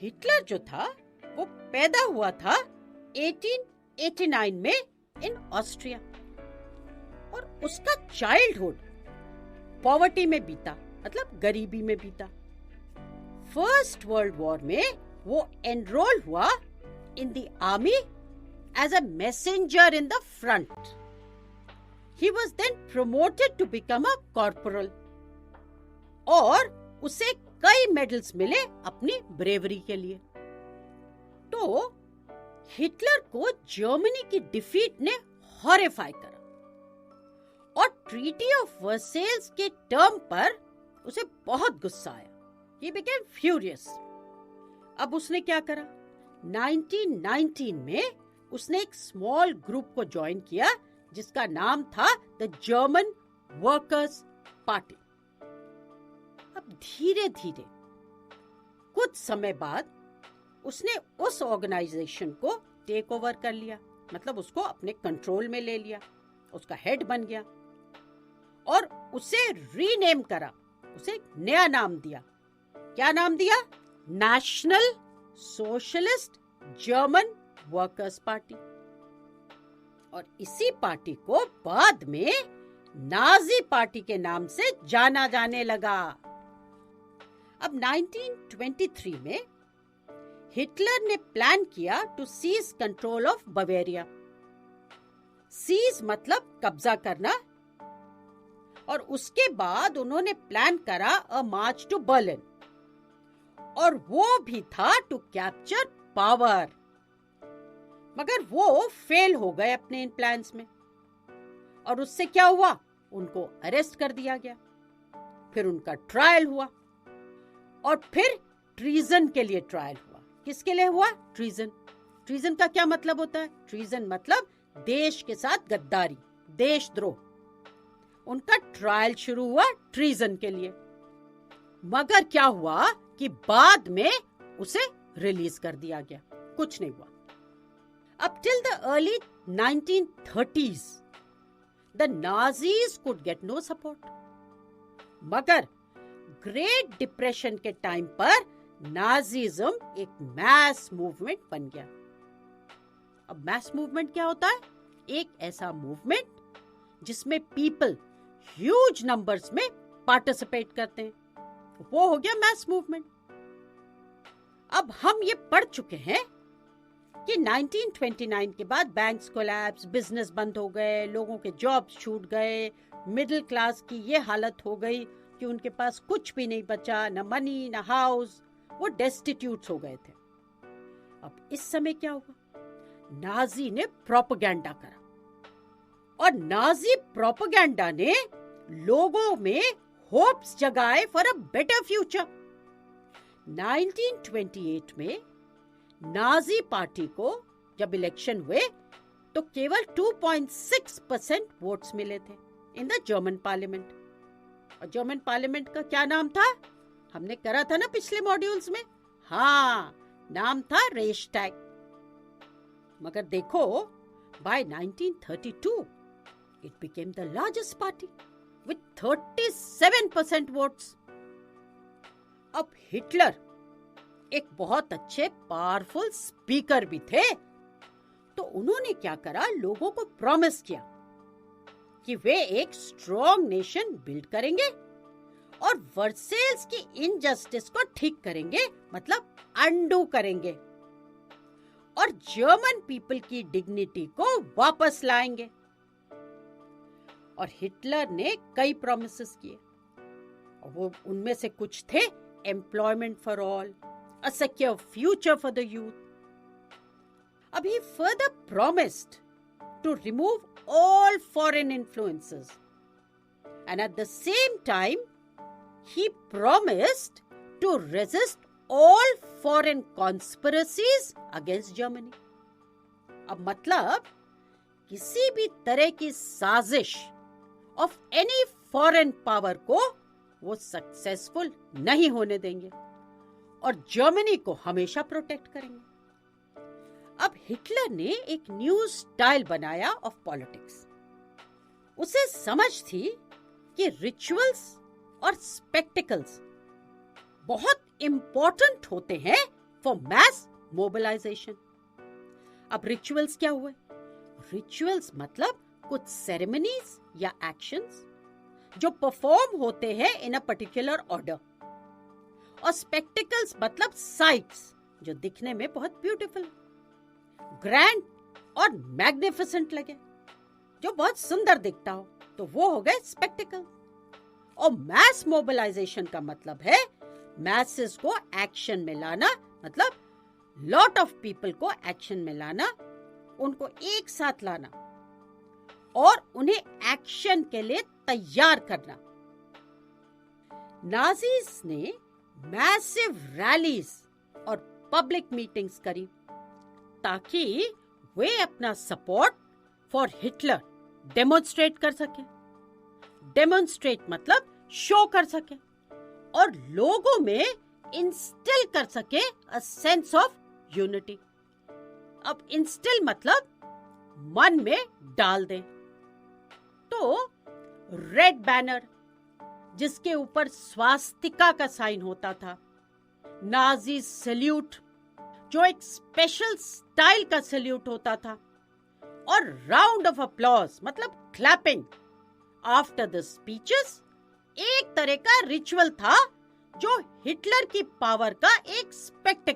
Hitler जो था वो पैदा हुआ था 1889 में इन ऑस्ट्रिया और उसका चाइल्डहुड पॉवर्टी में बीता, मतलब गरीबी में बीता। फर्स्ट वर्ल्ड वॉर में वो एनरोल हुआ in the army as a messenger in the front. He was then promoted to become a corporal और उसे कई मेडल्स मिले अपनी ब्रेवरी के लिए। तो हिटलर को जर्मनी की डिफीट ने हॉरिफाई करा और ट्रीटी ऑफ वर्सेल्स के टर्म पर उसे बहुत गुस्सा आया। He became furious। अब उसने क्या करा? 1919 में उसने एक स्मॉल ग्रुप को ज्वाइन किया जिसका नाम था द जर्मन वर्कर्स पार्टी। अब धीरे धीरे कुछ समय बाद उसने उस ऑर्गेनाइजेशन को टेक ओवर कर लिया, मतलब उसको अपने कंट्रोल में ले लिया, उसका हेड बन गया और उसे रीनेम करा, उसे नया नाम दिया। क्या नाम दिया? National socialist German workers party. और इसी पार्टी को बाद में नाजी पार्टी के नाम से जाना जाने लगा। अब 1923 में हिटलर ने प्लान किया to seize control of Bavaria. Seize मतलब कब्जा करना। और उसके बाद उन्होंने प्लान करा अ मार्च टू बर्लिन और वो भी था टू कैप्चर पावर। मगर वो फेल हो गए अपने इन प्लान्स में और उससे क्या हुआ? उनको अरेस्ट कर दिया गया। फिर उनका ट्रायल हुआ और फिर ट्रीजन के लिए ट्रायल हुआ। किसके लिए हुआ? ट्रीजन। ट्रीजन का क्या मतलब होता है? ट्रीजन मतलब देश के साथ गद्दारी, देशद्रोह। उनका ट्रायल शुरू हुआ ट्रीजन के लिए। मगर क्या हुआ कि बाद में उसे रिलीज कर दिया गया, कुछ नहीं हुआ। Up till the early 1930s, the Nazis could get no support. मगर ग्रेट डिप्रेशन के टाइम पर नाजीज्म एक मैस मूवमेंट बन गया। अब मैस मूवमेंट क्या होता है? एक ऐसा मूवमेंट जिसमें पीपल ह्यूज नंबर्स में पार्टिसिपेट करते हैं, वो हो गया मैस मूवमेंट। अब हम ये पढ़ चुके हैं कि 1929 के बाद बैंक्स कोलैप्स, बिजनेस बंद हो गए, लोगों के जॉब्स छूट गए, मिडिल क्लास की ये हालत हो गई कि उनके पास कुछ भी नहीं बचा, न मनी न हाउस, वो डेस्टिट्यूट हो गए थे। अब इस समय क्या हुआ? नाजी ने प्रोपेगेंडा करा और नाजी प्रोपेगेंडा ने लोगों में होप्स जगाए फॉर अ बेटर फ्यूचर। 1928 में नाजी पार्टी को जब इलेक्शन हुए तो केवल 2.6% वोट्स मिले थे इन द जर्मन पार्लियामेंट। और जर्मन पार्लियामेंट का क्या नाम था? हमने करा था ना पिछले मॉड्यूल्स में। हाँ, नाम था रेखस्टैग। मगर देखो, by 1932 it became the largest party with 37% votes. अब हिटलर एक बहुत अच्छे पावरफुल स्पीकर भी थे, तो उन्होंने क्या करा? लोगों को प्रॉमिस किया कि वे एक स्ट्रॉन्ग नेशन बिल्ड करेंगे और वर्सेल्स की इनजस्टिस को ठीक करेंगे, मतलब अंडू करेंगे, और जर्मन पीपल की डिग्निटी को वापस लाएंगे। और हिटलर ने कई प्रॉमिसेस किए और वो उनमें से कुछ थे employment for all, a secure future for the youth. He further promised to remove all foreign influences. And at the same time, he promised to resist all foreign conspiracies against Germany. अब मतलब किसी भी तरह की साजिश of any foreign power को वो successful नहीं होने देंगे और जर्मनी को हमेशा प्रोटेक्ट करेंगे। अब हिटलर ने एक न्यू स्टाइल बनाया ऑफ पॉलिटिक्स। उसे समझ थी कि रिचुअल्स और स्पेक्टिकल्स बहुत इंपॉर्टेंट होते हैं फॉर मैस मोबिलाइजेशन। अब रिचुअल्स क्या हुए? रिचुअल्स मतलब कुछ सेरेमनीज या एक्शंस जो परफॉर्म होते हैं इन अ पर्टिकुलर ऑर्डर। और स्पेक्टिकल्स मतलब साइट्स जो दिखने में बहुत ब्यूटीफुल, ग्रैंड और मैग्निफिसेंट लगे, जो बहुत सुंदर दिखता हो, तो वो हो गए स्पेक्टिकल। और मैस मोबिलाइजेशन का मतलब है मैसेस को एक्शन में लाना, मतलब लॉट ऑफ पीपल को एक्शन में लाना, उनको एक साथ लाना और उन्हें एक्शन के लिए तैयार करना। नाजीज ने मैसिव रैलीज और पब्लिक मीटिंग्स करी ताकि वे अपना सपोर्ट फॉर हिटलर डेमोन्स्ट्रेट कर सके। डेमोन्स्ट्रेट मतलब शो कर सके और लोगों में इंस्टिल कर सके अ सेंस ऑफ यूनिटी। अब इंस्टिल मतलब मन में डाल दे। तो रेड बैनर जिसके ऊपर स्वास्तिका का साइन होता था, नाजी सैल्यूट जो एक स्पेशल स्टाइल का सैल्यूट होता था, और राउंड ऑफ अप्लॉज मतलब क्लैपिंग आफ्टर द स्पीचेस एक तरह का रिचुअल था जो हिटलर की पावर का एक स्पेक्टेकल